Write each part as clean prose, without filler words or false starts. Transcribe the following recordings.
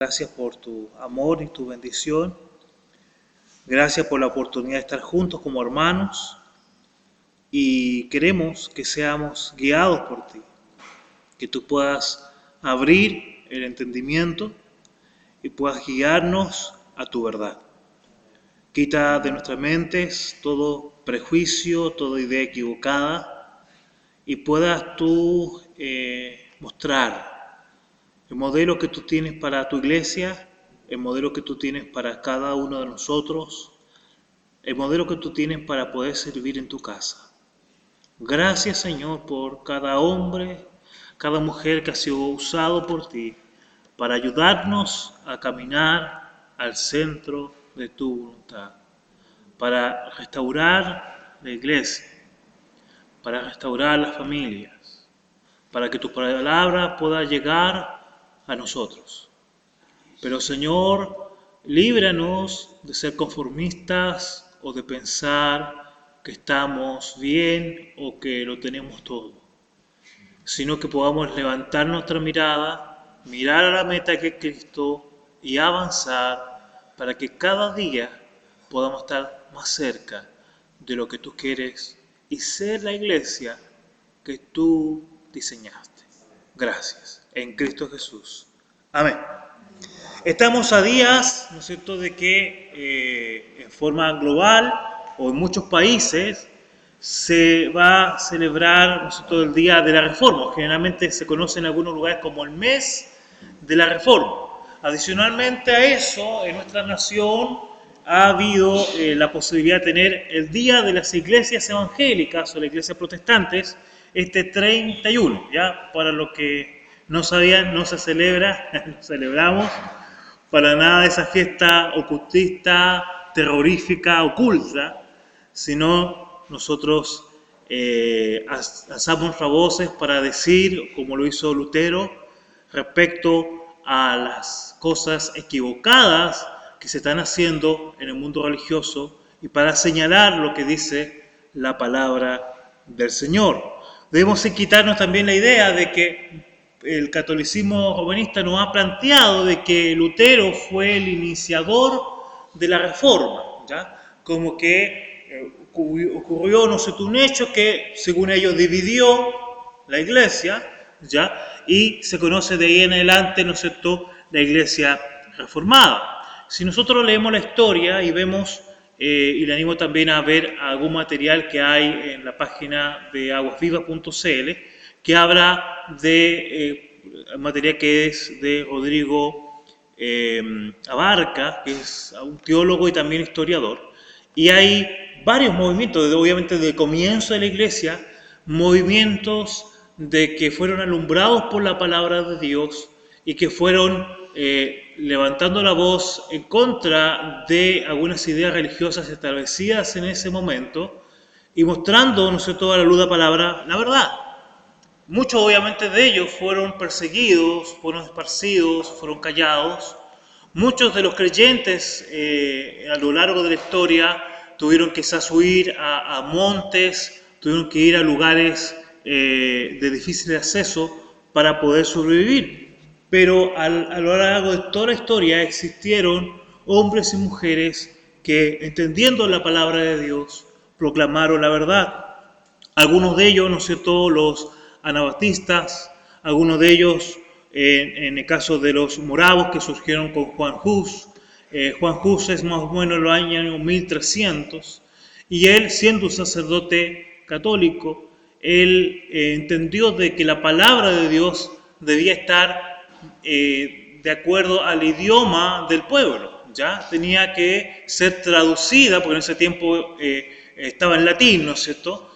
Gracias por tu amor y tu bendición. Gracias por la oportunidad de estar juntos como hermanos y queremos que seamos guiados por ti, que tú puedas abrir el entendimiento y puedas guiarnos a tu verdad. Quita de nuestras mentes todo prejuicio, toda idea equivocada y puedas tú mostrar el modelo que tú tienes para tu iglesia, el modelo que tú tienes para cada uno de nosotros, el modelo que tú tienes para poder servir en tu casa. Gracias, Señor, por cada hombre, cada mujer que ha sido usado por ti para ayudarnos a caminar al centro de tu voluntad, para restaurar la iglesia, para restaurar las familias, para que tu palabra pueda llegar a nosotros. Pero, Señor, líbranos de ser conformistas o de pensar que estamos bien o que lo tenemos todo, sino que podamos levantar nuestra mirada, mirar a la meta que es Cristo y avanzar para que cada día podamos estar más cerca de lo que tú quieres y ser la iglesia que tú diseñaste. Gracias. En Cristo Jesús. Amén. Estamos a días, ¿no es cierto?, de que en forma global o en muchos países se va a celebrar, ¿no es cierto?, el Día de la Reforma. Generalmente se conoce en algunos lugares como el mes de la Reforma. Adicionalmente a eso, en nuestra nación ha habido la posibilidad de tener el Día de las Iglesias Evangélicas o las Iglesias Protestantes, este 31, ¿ya? Para los que no sabían, no se celebra, lo celebramos, para nada de esa fiesta ocultista, terrorífica, oculta, sino nosotros alzamos nuestras voces para decir, como lo hizo Lutero, respecto a las cosas equivocadas que se están haciendo en el mundo religioso y para señalar lo que dice la palabra del Señor. Debemos quitarnos también la idea de que el catolicismo jovenista nos ha planteado de que Lutero fue el iniciador de la reforma, ¿ya? Como que ocurrió, no sé, un hecho que según ellos dividió la iglesia, ¿ya? Y se conoce de ahí en adelante, ¿no es cierto?, la iglesia reformada. Si nosotros leemos la historia y vemos, y le animo también a ver algún material que hay en la página de aguasvivas.cl, que habla de material que es de Rodrigo Abarca, que es un teólogo y también historiador, y hay varios movimientos, obviamente desde el comienzo de la iglesia, movimientos de que fueron alumbrados por la palabra de Dios y que fueron levantando la voz en contra de algunas ideas religiosas establecidas en ese momento y mostrando, no sé, toda la luz de la palabra, la verdad. Muchos obviamente de ellos fueron perseguidos, fueron esparcidos, fueron callados. Muchos de los creyentes a lo largo de la historia tuvieron quizás huir a montes, tuvieron que ir a lugares de difícil acceso para poder sobrevivir. Pero a lo largo de toda la historia existieron hombres y mujeres que, entendiendo la palabra de Dios, proclamaron la verdad. Algunos de ellos, ¿no es cierto?, los anabaptistas, algunos de ellos, en el caso de los moravos que surgieron con Juan Hus. Juan Hus es más o menos en los años 1300, y él, siendo un sacerdote católico, él entendió de que la palabra de Dios debía estar de acuerdo al idioma del pueblo, ¿ya? Tenía que ser traducida, porque en ese tiempo estaba en latín, ¿no es cierto?,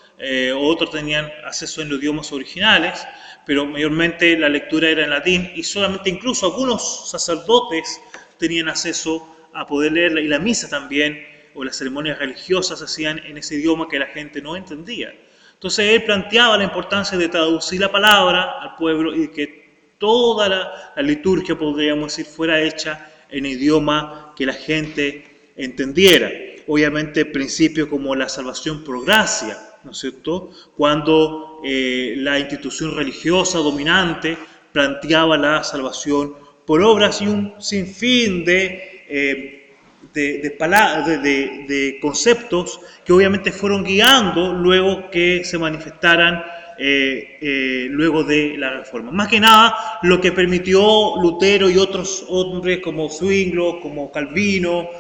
otros tenían acceso en los idiomas originales, pero mayormente la lectura era en latín y solamente incluso algunos sacerdotes tenían acceso a poder leerla, y la misa también, o las ceremonias religiosas se hacían en ese idioma que la gente no entendía. Entonces él planteaba la importancia de traducir la palabra al pueblo y que toda la liturgia, podríamos decir, fuera hecha en idioma que la gente entendiera. Obviamente principios como la salvación por gracia, ¿no es cierto?, cuando la institución religiosa dominante planteaba la salvación por obras y un sinfín de conceptos que obviamente fueron guiando luego que se manifestaran luego de la Reforma. Más que nada, lo que permitió Lutero y otros hombres como Zwinglio, como Calvino,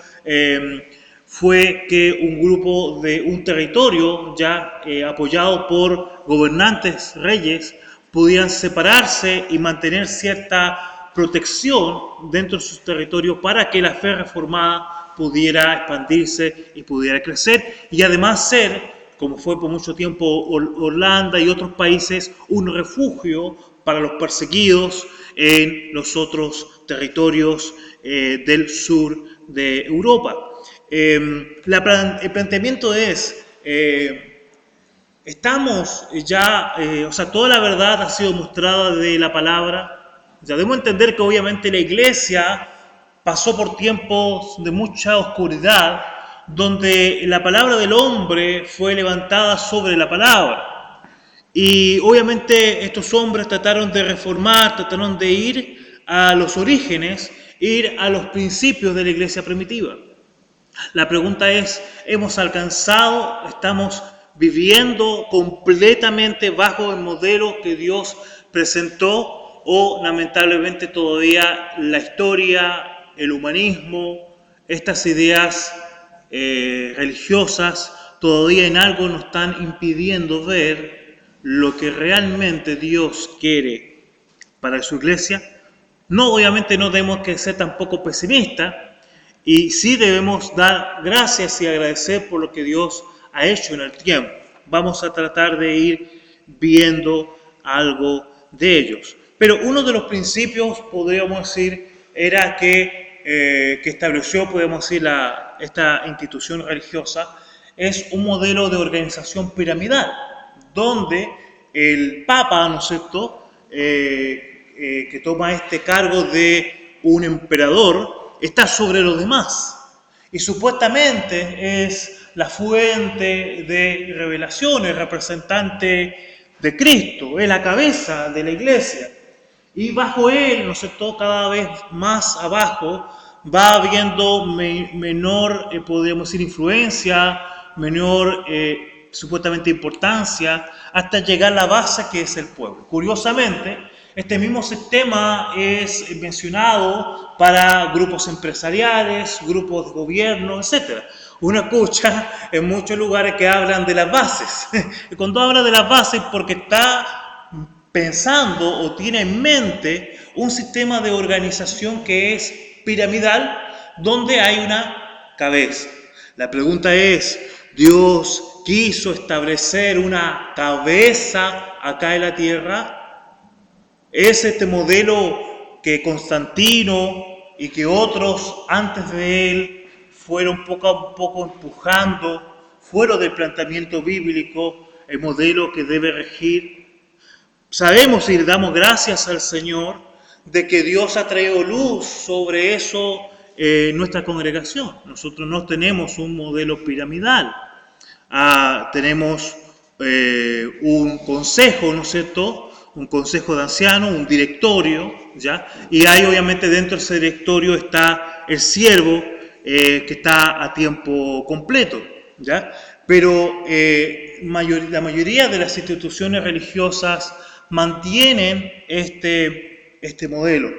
fue que un grupo de un territorio ya apoyado por gobernantes, reyes, pudieran separarse y mantener cierta protección dentro de sus territorios para que la fe reformada pudiera expandirse y pudiera crecer y además ser, como fue por mucho tiempo Holanda y otros países, un refugio para los perseguidos en los otros territorios del sur de Europa. El planteamiento es, estamos ya, o sea, toda la verdad ha sido mostrada de la palabra. Ya debemos entender que obviamente la iglesia pasó por tiempos de mucha oscuridad, donde la palabra del hombre fue levantada sobre la palabra. Y obviamente estos hombres trataron de reformar, trataron de ir a los orígenes, ir a los principios de la iglesia primitiva. La pregunta es, ¿hemos alcanzado, estamos viviendo completamente bajo el modelo que Dios presentó o lamentablemente todavía la historia, el humanismo, estas ideas religiosas todavía en algo nos están impidiendo ver lo que realmente Dios quiere para su iglesia? No, obviamente no debemos que ser tampoco pesimistas, y sí debemos dar gracias y agradecer por lo que Dios ha hecho en el tiempo. Vamos a tratar de ir viendo algo de ellos. Pero uno de los principios, podríamos decir, era que estableció, podemos decir, esta institución religiosa, es un modelo de organización piramidal, donde el Papa, ¿no es cierto?, que toma este cargo de un emperador, está sobre los demás y supuestamente es la fuente de revelación, el representante de Cristo, es la cabeza de la iglesia y bajo él, ¿no es cierto?, cada vez más abajo va habiendo menor, podríamos decir, influencia, menor supuestamente importancia, hasta llegar a la base que es el pueblo. Curiosamente, este mismo sistema es mencionado para grupos empresariales, grupos de gobierno, etc. Uno escucha en muchos lugares que hablan de las bases. Y cuando habla de las bases, porque está pensando o tiene en mente un sistema de organización que es piramidal, donde hay una cabeza. La pregunta es, ¿Dios quiso establecer una cabeza acá en la tierra? ¿Es este modelo que Constantino y que otros antes de él fueron poco a poco empujando fuera del planteamiento bíblico, el modelo que debe regir? Sabemos y le damos gracias al Señor de que Dios ha traído luz sobre eso en nuestra congregación. Nosotros no tenemos un modelo piramidal. Tenemos un consejo, ¿no es cierto?, un consejo de ancianos, un directorio, ¿ya? Y ahí obviamente dentro de ese directorio está el siervo que está a tiempo completo, ¿ya? Pero la mayoría de las instituciones religiosas mantienen este modelo,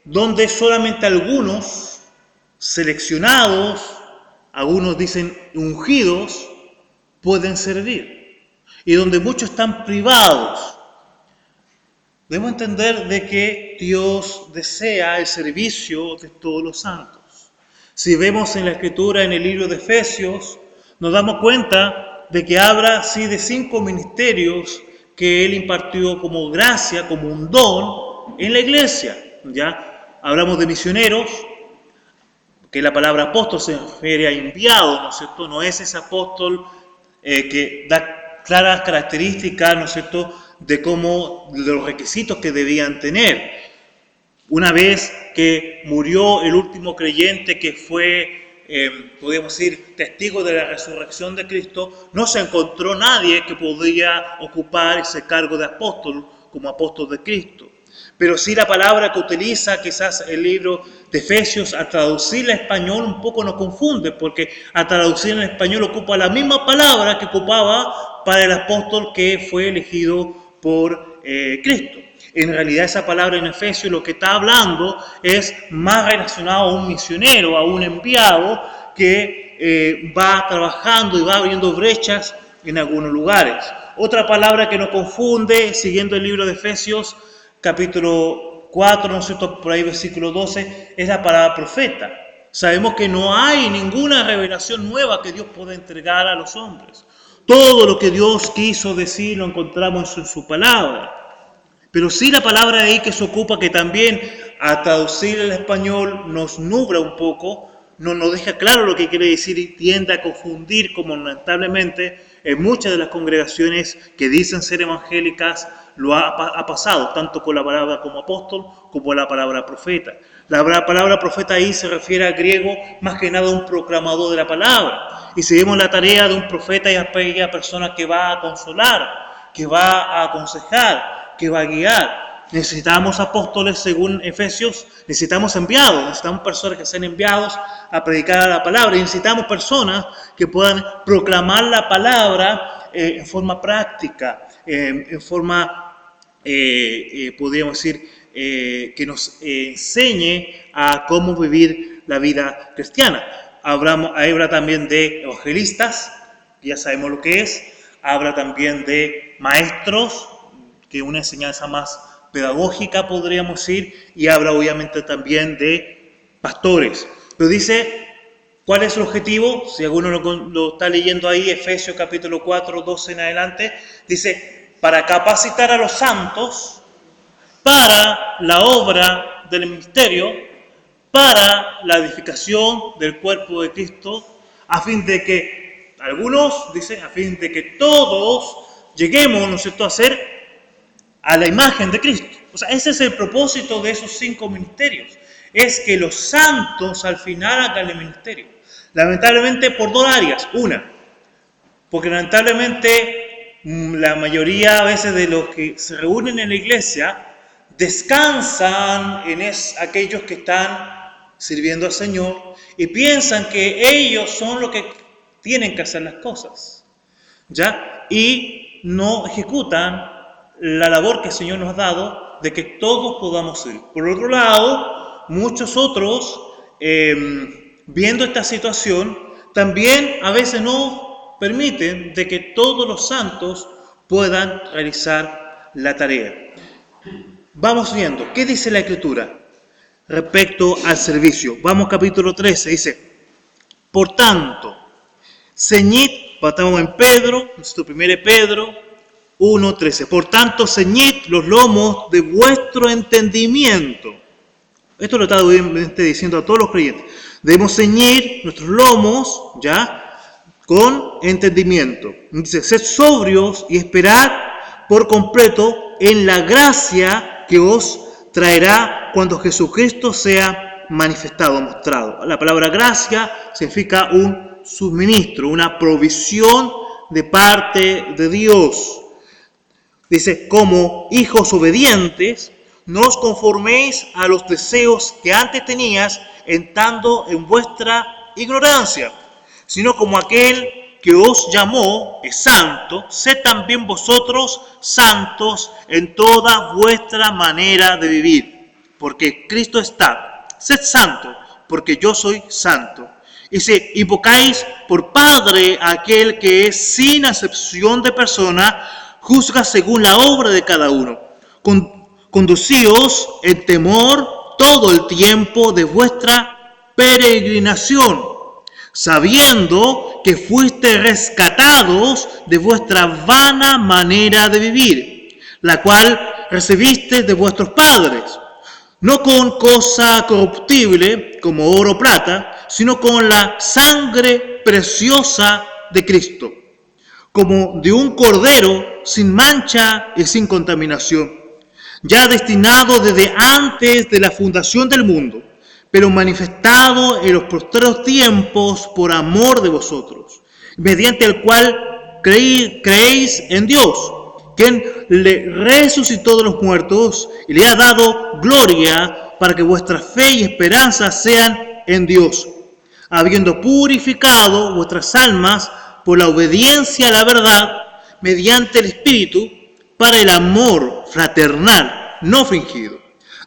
donde solamente algunos seleccionados, algunos dicen ungidos, pueden servir. Y donde muchos están privados. Debemos entender de que Dios desea el servicio de todos los santos. Si vemos en la Escritura, en el libro de Efesios, nos damos cuenta de que habla así de 5 ministerios que Él impartió como gracia, como un don en la iglesia. ¿Ya? Hablamos de misioneros, que la palabra apóstol se refiere a enviado, ¿no es cierto? No es ese apóstol que da claras características, ¿no es cierto?, de los requisitos que debían tener. Una vez que murió el último creyente que fue, podríamos decir, testigo de la resurrección de Cristo, no se encontró nadie que podía ocupar ese cargo de apóstol como apóstol de Cristo. Pero sí la palabra que utiliza quizás el libro de Efesios al traducirla al español un poco nos confunde, porque al traducir en español ocupa la misma palabra que ocupaba para el apóstol que fue elegido por Cristo. En realidad esa palabra en Efesios lo que está hablando es más relacionado a un misionero, a un enviado que va trabajando y va abriendo brechas en algunos lugares. Otra palabra que nos confunde, siguiendo el libro de Efesios, capítulo 4, ¿no es cierto?, por ahí versículo 12, es la palabra profeta. Sabemos que no hay ninguna revelación nueva que Dios pueda entregar a los hombres. Todo lo que Dios quiso decir lo encontramos en su palabra. Pero sí la palabra de ahí que se ocupa, que también a traducir el español nos nubla un poco, no nos deja claro lo que quiere decir y tiende a confundir, como lamentablemente en muchas de las congregaciones que dicen ser evangélicas lo ha pasado, tanto con la palabra como apóstol como la palabra profeta. La palabra profeta ahí se refiere al griego más que nada a un proclamador de la palabra. Y si vemos la tarea de un profeta es aquella persona que va a consolar, que va a aconsejar, que va a guiar. Necesitamos apóstoles, según Efesios, necesitamos enviados, necesitamos personas que sean enviados a predicar la palabra, y necesitamos personas que puedan proclamar la palabra en forma práctica, en forma, podríamos decir, que nos enseñe a cómo vivir la vida cristiana. Habla también de evangelistas, que ya sabemos lo que es, habla también de maestros, que es una enseñanza más pedagógica, podríamos decir, y habla obviamente también de pastores. Pero dice, ¿cuál es el objetivo? Si alguno lo está leyendo ahí, Efesios capítulo 4, 12 en adelante, dice, para capacitar a los santos para la obra del ministerio, para la edificación del cuerpo de Cristo, a fin de que, algunos dicen, a fin de que todos lleguemos, ¿no es cierto?, a ser a la imagen de Cristo. O sea, ese es el propósito de esos 5 ministerios. Es que los santos al final hagan el ministerio. Lamentablemente por 2 áreas. Una, porque lamentablemente la mayoría a veces de los que se reúnen en la iglesia descansan en aquellos que están sirviendo al Señor y piensan que ellos son los que tienen que hacer las cosas, ¿ya? Y no ejecutan la labor que el Señor nos ha dado de que todos podamos ir. Por otro lado, muchos otros, viendo esta situación, también a veces no permiten de que todos los santos puedan realizar la tarea. Vamos viendo, ¿qué dice la Escritura respecto al servicio? Vamos capítulo 13, dice, por tanto, ceñid, estamos en Pedro, nuestro primer Pedro, 1:13. Por tanto, ceñid los lomos de vuestro entendimiento. Esto lo está diciendo a todos los creyentes. Debemos ceñir nuestros lomos, ¿ya?, con entendimiento. Dice, sed sobrios y esperad por completo en la gracia que os traerá cuando Jesucristo sea manifestado, mostrado. La palabra gracia significa un suministro, una provisión de parte de Dios. Dice, como hijos obedientes, no os conforméis a los deseos que antes tenías, estando en vuestra ignorancia, sino como aquel que os llamó es santo, sed también vosotros santos en toda vuestra manera de vivir. Porque Cristo está, sed santo, porque yo soy santo. Y si invocáis por Padre a aquel que es sin acepción de persona, juzga según la obra de cada uno. Conducíos en temor todo el tiempo de vuestra peregrinación, sabiendo que fuiste rescatados de vuestra vana manera de vivir, la cual recibiste de vuestros padres, no con cosa corruptible como oro o plata, sino con la sangre preciosa de Cristo, como de un cordero sin mancha y sin contaminación, ya destinado desde antes de la fundación del mundo, pero manifestado en los postreros tiempos por amor de vosotros, mediante el cual creéis en Dios, quien le resucitó de los muertos y le ha dado gloria para que vuestra fe y esperanza sean en Dios, habiendo purificado vuestras almas por la obediencia a la verdad mediante el Espíritu para el amor fraternal, no fingido.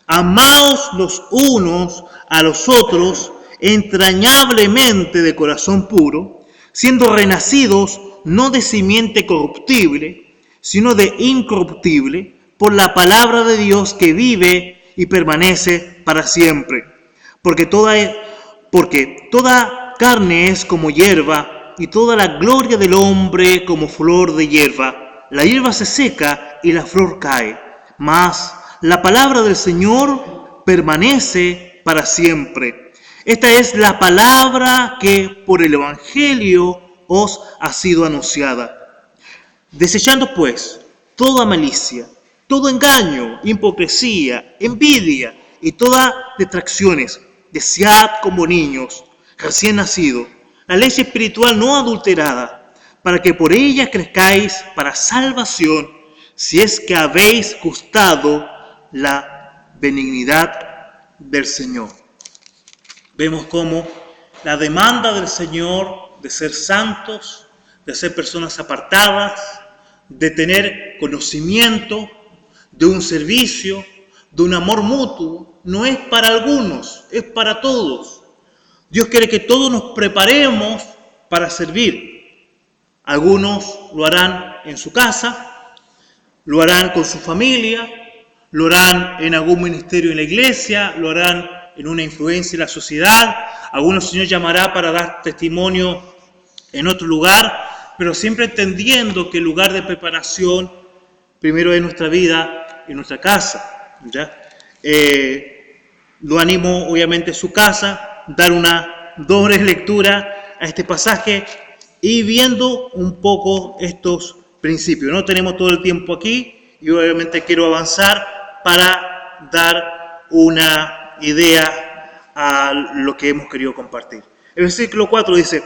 Amaos los unos a los otros entrañablemente de corazón puro, siendo renacidos no de simiente corruptible, sino de incorruptible, por la palabra de Dios que vive y permanece para siempre. Porque toda carne es como hierba, y toda la gloria del hombre como flor de hierba. La hierba se seca y la flor cae, mas la palabra del Señor permanece para siempre. Esta es la palabra que por el Evangelio os ha sido anunciada. Desechando pues toda malicia, todo engaño, hipocresía, envidia y todas detracciones, desead como niños recién nacidos la leche espiritual no adulterada, para que por ella crezcáis para salvación, si es que habéis gustado la benignidad del Señor. Vemos cómo la demanda del Señor de ser santos, de ser personas apartadas, de tener conocimiento, de un servicio, de un amor mutuo, no es para algunos, es para todos. Dios quiere que todos nos preparemos para servir. Algunos lo harán en su casa, lo harán con su familia, lo harán en algún ministerio en la iglesia, lo harán en una influencia en la sociedad. Algunos el Señor llamará para dar testimonio en otro lugar, pero siempre entendiendo que el lugar de preparación primero es nuestra vida y nuestra casa. ¿Ya? Lo animo obviamente a su casa, dar una doble lectura a este pasaje y viendo un poco estos principios. No tenemos todo el tiempo aquí y obviamente quiero avanzar para dar una idea a lo que hemos querido compartir. El versículo 4 dice,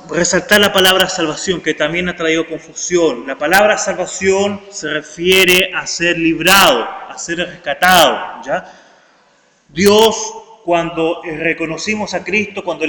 resaltar la palabra salvación, que también ha traído confusión. La palabra salvación se refiere a ser librado, a ser rescatado, ¿ya? Dios, cuando reconocimos a Cristo, cuando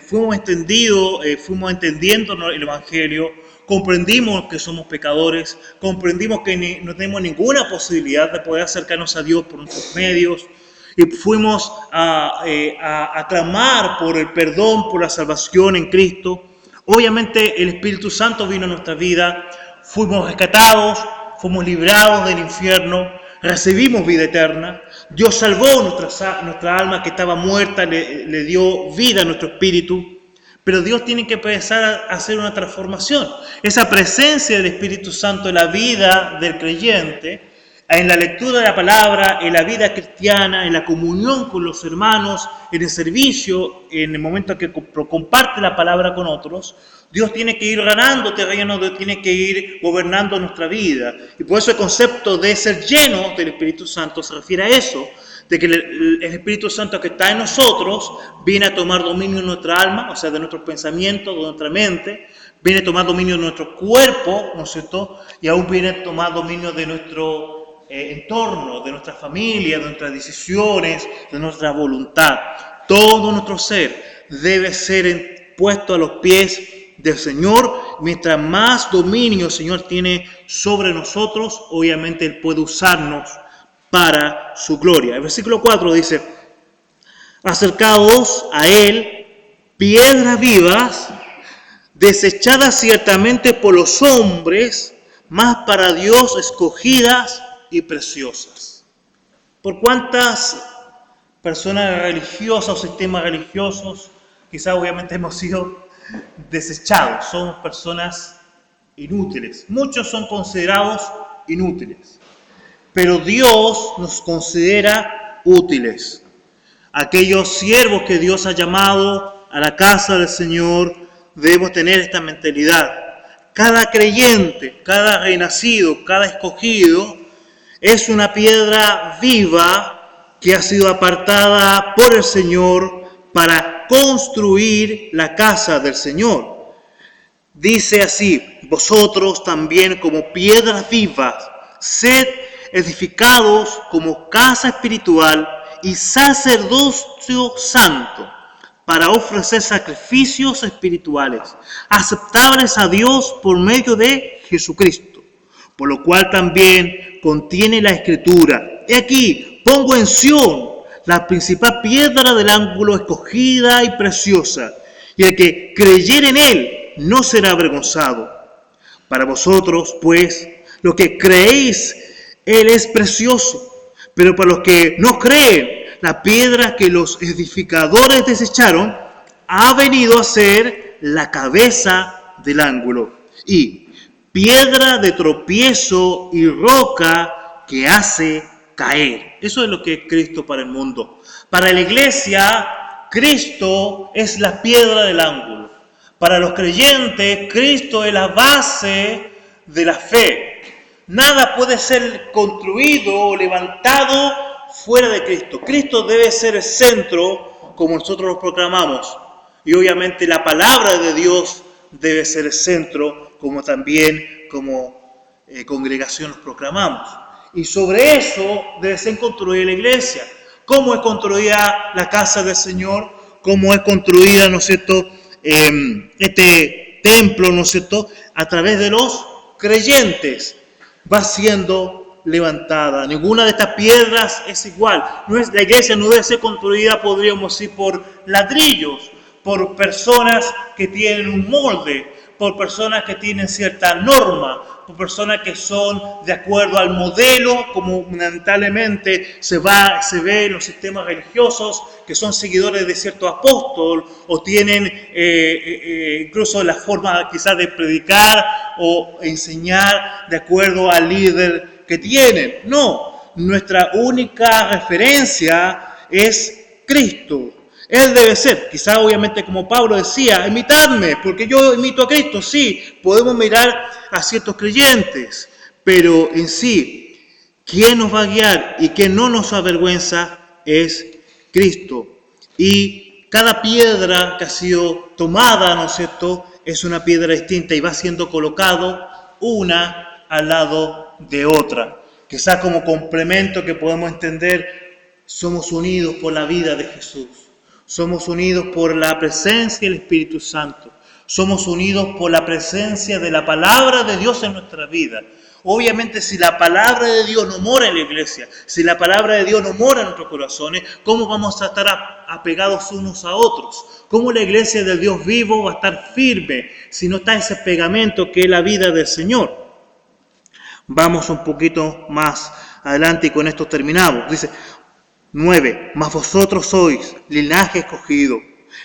fuimos entendiendo el Evangelio, comprendimos que somos pecadores, comprendimos que no tenemos ninguna posibilidad de poder acercarnos a Dios por nuestros medios, y fuimos a clamar por el perdón, por la salvación en Cristo. Obviamente el Espíritu Santo vino a nuestra vida, fuimos rescatados, fuimos librados del infierno, recibimos vida eterna. Dios salvó nuestra alma que estaba muerta, le dio vida a nuestro espíritu. Pero Dios tiene que empezar a hacer una transformación. Esa presencia del Espíritu Santo en la vida del creyente, en la lectura de la palabra, en la vida cristiana, en la comunión con los hermanos, en el servicio, en el momento que comparte la palabra con otros, Dios tiene que ir ganando terreno, Dios tiene que ir gobernando nuestra vida. Y por eso el concepto de ser lleno del Espíritu Santo se refiere a eso, de que el Espíritu Santo que está en nosotros viene a tomar dominio de nuestra alma, o sea, de nuestros pensamientos, de nuestra mente, viene a tomar dominio de nuestro cuerpo, ¿no es cierto? Y aún viene a tomar dominio de nuestro entorno, de nuestra familia, de nuestras decisiones, de nuestra voluntad. Todo nuestro ser debe ser puesto a los pies del Señor. Mientras más dominio el Señor tiene sobre nosotros, obviamente Él puede usarnos para su gloria. El versículo 4 dice, acercaos a Él, piedras vivas, desechadas ciertamente por los hombres, mas para Dios escogidas y preciosas. ¿Por cuántas personas religiosas o sistemas religiosos quizás obviamente hemos sido desechados? Somos personas inútiles. Muchos son considerados inútiles. Pero Dios nos considera útiles. Aquellos siervos que Dios ha llamado a la casa del Señor, debemos tener esta mentalidad. Cada creyente, cada renacido, cada escogido, es una piedra viva que ha sido apartada por el Señor para construir la casa del Señor. Dice así: vosotros también como piedras vivas, sed edificados como casa espiritual y sacerdocio santo, para ofrecer sacrificios espirituales, aceptables a Dios por medio de Jesucristo. Por lo cual también contiene la Escritura: he aquí, pongo en Sión la principal piedra del ángulo, escogida y preciosa, y el que creyere en él no será avergonzado. Para vosotros, pues, lo que creéis, él es precioso, pero para los que no creen, la piedra que los edificadores desecharon ha venido a ser la cabeza del ángulo, y piedra de tropiezo y roca que hace caer. Eso es lo que es Cristo para el mundo. Para la iglesia, Cristo es la piedra del ángulo. Para los creyentes, Cristo es la base de la fe. Nada puede ser construido o levantado fuera de Cristo. Cristo debe ser el centro, como nosotros lo proclamamos. Y obviamente la palabra de Dios debe ser el centro, como también como congregación los proclamamos. Y sobre eso debe ser construida la iglesia. ¿Cómo es construida la casa del Señor? ¿Cómo es construida, ¿no es cierto?, este templo, ¿no es cierto?, a través de los creyentes. Va siendo levantada. Ninguna de estas piedras es igual. La iglesia no debe ser construida, podríamos decir, por ladrillos, por personas que tienen un molde, por personas que tienen cierta norma, por personas que son de acuerdo al modelo, como lamentablemente se ve en los sistemas religiosos, que son seguidores de cierto apóstol, o tienen incluso la forma quizás de predicar o enseñar de acuerdo al líder que tienen. No, nuestra única referencia es Cristo. Él debe ser, quizá obviamente como Pablo decía, imitadme, porque yo imito a Cristo. Sí, podemos mirar a ciertos creyentes, pero en sí, quien nos va a guiar y quien no nos avergüenza es Cristo. Y cada piedra que ha sido tomada, ¿no es cierto?, es una piedra distinta y va siendo colocado una al lado de otra. Quizá como complemento que podemos entender, somos unidos por la vida de Jesús. Somos unidos por la presencia del Espíritu Santo. Somos unidos por la presencia de la palabra de Dios en nuestra vida. Obviamente, si la palabra de Dios no mora en la iglesia, si la palabra de Dios no mora en nuestros corazones, ¿cómo vamos a estar apegados unos a otros? ¿Cómo la iglesia del Dios vivo va a estar firme si no está ese pegamento que es la vida del Señor? Vamos un poquito más adelante y con esto terminamos. Dice 9. Mas vosotros sois linaje escogido,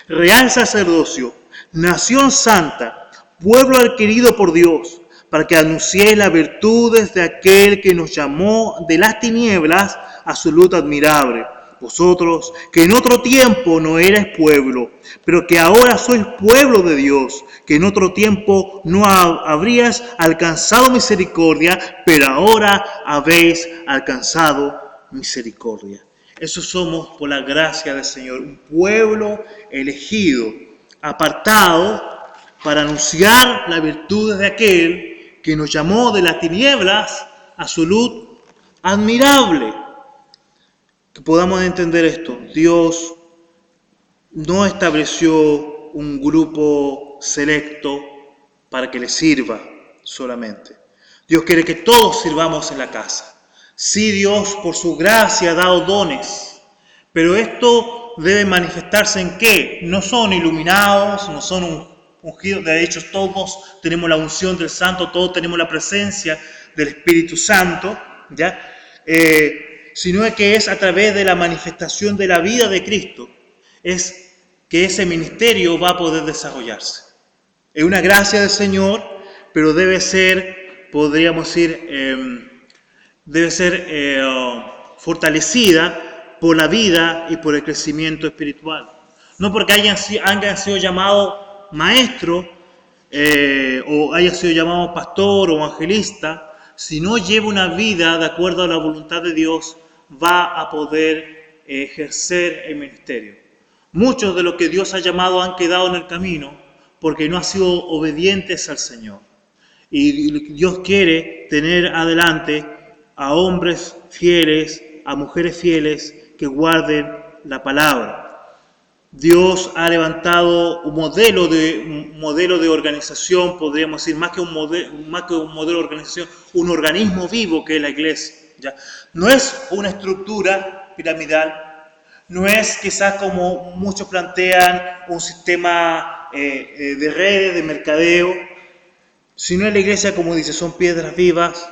real sacerdocio, nación santa, pueblo adquirido por Dios, para que anunciéis las virtudes de aquel que nos llamó de las tinieblas a su luz admirable. Vosotros, que en otro tiempo no erais pueblo, pero que ahora sois pueblo de Dios, que en otro tiempo no habrías alcanzado misericordia, pero ahora habéis alcanzado misericordia. Eso somos por la gracia del Señor, un pueblo elegido, apartado para anunciar las virtudes de aquel que nos llamó de las tinieblas a su luz admirable. Que podamos entender esto. Dios no estableció un grupo selecto para que le sirva solamente. Dios quiere que todos sirvamos en la casa. Sí, Dios por su gracia ha dado dones, pero esto debe manifestarse en qué? No son iluminados, no son ungidos. De hecho, todos tenemos la unción del Santo, todos tenemos la presencia del Espíritu Santo, ¿ya? Sino que es a través de la manifestación de la vida de Cristo, es que ese ministerio va a poder desarrollarse. Es una gracia del Señor, pero debe ser, podríamos decir, fortalecida por la vida y por el crecimiento espiritual. No porque hayan sido llamados maestros o haya sido llamado pastor o evangelista, si no lleva una vida de acuerdo a la voluntad de Dios, va a poder ejercer el ministerio. Muchos de los que Dios ha llamado han quedado en el camino porque no han sido obedientes al Señor. Y Dios quiere tener adelante a hombres fieles, a mujeres fieles que guarden la palabra. Dios ha levantado un modelo de organización, podríamos decir, más que un modelo de organización, un organismo vivo que es la iglesia. ¿Ya? No es una estructura piramidal, no es quizás como muchos plantean un sistema de redes, de mercadeo, sino en la iglesia, como dice, son piedras vivas,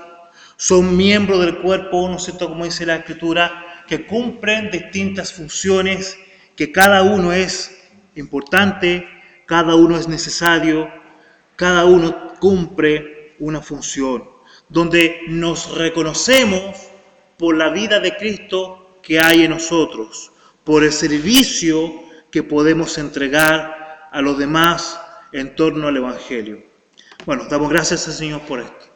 son miembros del cuerpo, ¿no es cierto?, como dice la Escritura, que cumplen distintas funciones, que cada uno es importante, cada uno es necesario, cada uno cumple una función, donde nos reconocemos por la vida de Cristo que hay en nosotros, por el servicio que podemos entregar a los demás en torno al Evangelio. Bueno, damos gracias al Señor por esto.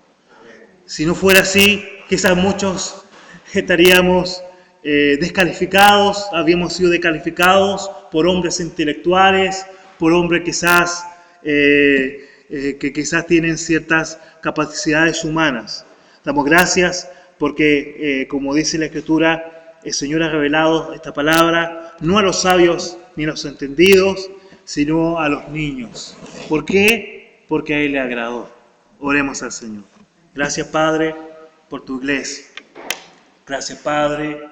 Si no fuera así, quizás muchos estaríamos descalificados, habíamos sido descalificados por hombres intelectuales, por hombres quizás que quizás tienen ciertas capacidades humanas. Damos gracias porque, como dice la Escritura, el Señor ha revelado esta palabra no a los sabios ni a los entendidos, sino a los niños. ¿Por qué? Porque a Él le agradó. Oremos al Señor. Gracias, Padre, por tu iglesia. Gracias, Padre,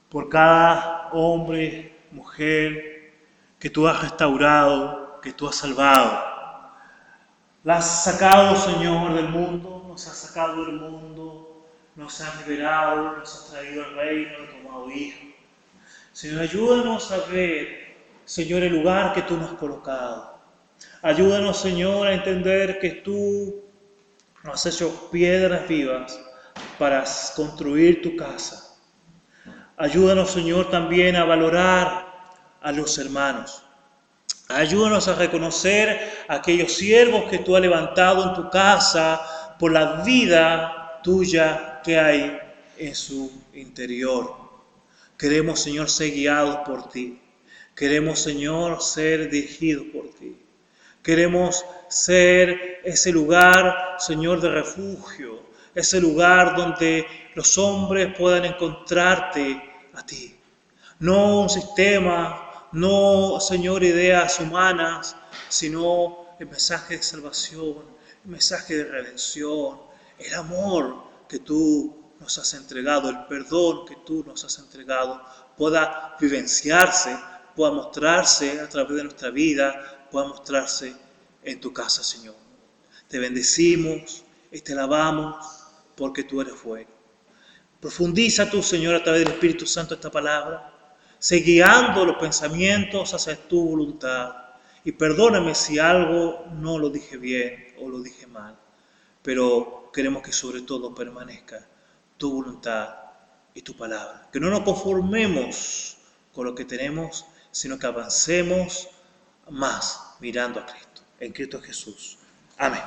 por cada hombre, mujer que tú has restaurado, que tú has salvado. La has sacado, Señor, del mundo, nos has sacado del mundo, nos has liberado, nos has traído al reino, tomado hijo. Señor, ayúdanos a ver, Señor, el lugar que tú nos has colocado. Ayúdanos, Señor, a entender que tú nos has hecho piedras vivas para construir tu casa. Ayúdanos, Señor, también a valorar a los hermanos. Ayúdanos a reconocer a aquellos siervos que tú has levantado en tu casa por la vida tuya que hay en su interior. Queremos, Señor, ser guiados por ti. Queremos, Señor, ser dirigidos por ti. Queremos ser ese lugar, Señor, de refugio, ese lugar donde los hombres puedan encontrarte a ti. No un sistema, no, Señor, ideas humanas, sino el mensaje de salvación, el mensaje de redención, el amor que tú nos has entregado, el perdón que tú nos has entregado, pueda vivenciarse, pueda mostrarse a través de nuestra vida, pueda mostrarse en tu casa, Señor. Te bendecimos y te alabamos porque tú eres bueno. Profundiza tú, Señor, a través del Espíritu Santo esta palabra. Sé guiando los pensamientos hacia tu voluntad. Y perdóname si algo no lo dije bien o lo dije mal. Pero queremos que sobre todo permanezca tu voluntad y tu palabra. Que no nos conformemos con lo que tenemos, sino que avancemos más mirando a Cristo, en Cristo Jesús. Amén.